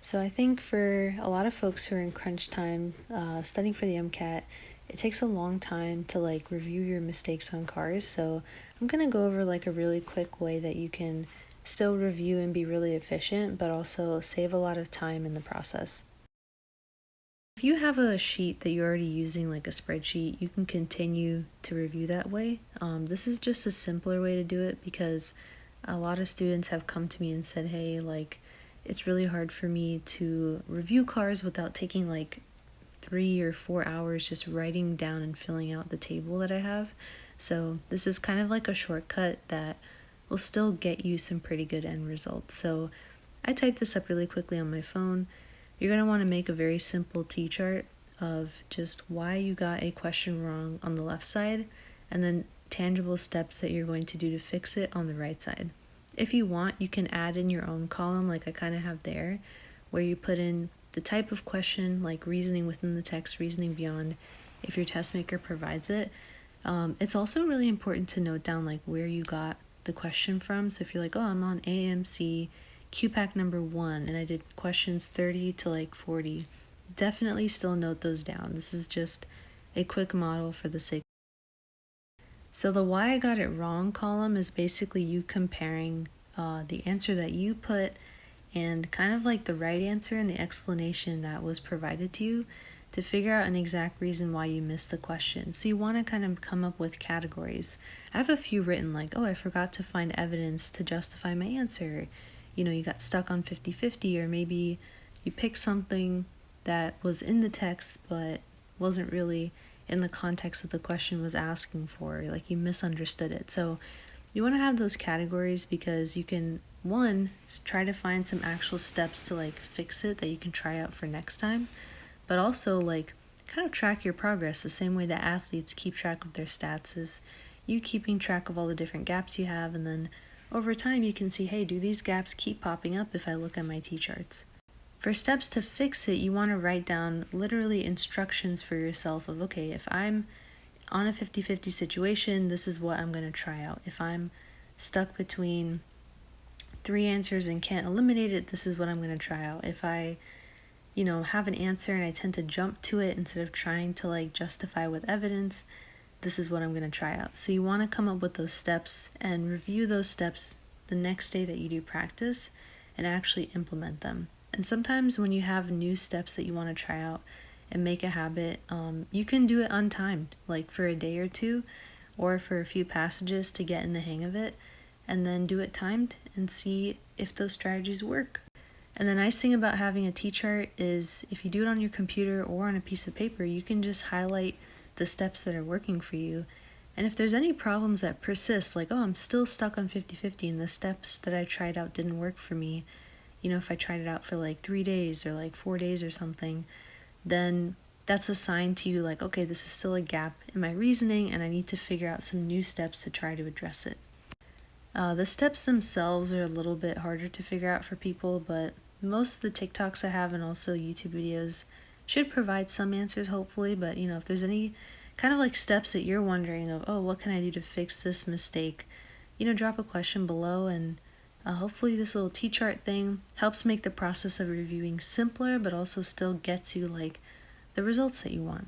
So I think for a lot of folks who are in crunch time, studying for the MCAT, it takes a long time to like review your mistakes on cars. So I'm gonna go over like a really quick way that you can still review and be really efficient, but also save a lot of time in the process. If you have a sheet that you're already using, like a spreadsheet, you can continue to review that way. This is just a simpler way to do it because a lot of students have come to me and said, hey, like, it's really hard for me to review cars without taking like 3 or 4 hours just writing down and filling out the table that I have. So this is kind of like a shortcut that will still get you some pretty good end results. So I typed this up really quickly on my phone. You're going to want to make a very simple T-chart of just why you got a question wrong on the left side, and then tangible steps that you're going to do to fix it on the right side. If you want, you can add in your own column like I kind of have there, where you put in the type of question, like reasoning within the text, reasoning beyond, if your test maker provides it. It's also really important to note down like where you got the question from. So if you're like, oh, I'm on AMC QPAC number 1 and I did questions 30 to like 40, definitely still note those down. This is just a quick model for the sake. So the why I got it wrong column is basically you comparing the answer that you put and kind of like the right answer and the explanation that was provided to you to figure out an exact reason why you missed the question. So you want to kind of come up with categories. I have a few written like, oh, I forgot to find evidence to justify my answer. You know, you got stuck on 50-50, or maybe you picked something that was in the text but wasn't really in the context that the question was asking for, like you misunderstood it. So you want to have those categories because you can, one, try to find some actual steps to like fix it that you can try out for next time, but also like kind of track your progress the same way that athletes keep track of their stats, is you keeping track of all the different gaps you have, and then over time you can see, hey, do these gaps keep popping up if I look at my T-charts? For steps to fix it, you want to write down literally instructions for yourself of, okay, if I'm on a 50-50 situation, this is what I'm going to try out. If I'm stuck between 3 answers and can't eliminate it, this is what I'm going to try out. If I, have an answer and I tend to jump to it instead of trying to like justify with evidence, this is what I'm going to try out. So you want to come up with those steps and review those steps the next day that you do practice and actually implement them. And sometimes when you have new steps that you want to try out and make a habit, you can do it untimed, like for a day or two, or for a few passages to get in the hang of it, and then do it timed and see if those strategies work. And the nice thing about having a T-chart is if you do it on your computer or on a piece of paper, you can just highlight the steps that are working for you. And if there's any problems that persist, like, oh, I'm still stuck on 50-50 and the steps that I tried out didn't work for me, if I tried it out for like 3 days or like 4 days or something, then that's a sign to you like, okay, this is still a gap in my reasoning and I need to figure out some new steps to try to address it. The steps themselves are a little bit harder to figure out for people, but most of the TikToks I have and also YouTube videos should provide some answers, hopefully. But if there's any kind of like steps that you're wondering of, oh, what can I do to fix this mistake, drop a question below, and hopefully this little T-chart thing helps make the process of reviewing simpler, but also still gets you like the results that you want.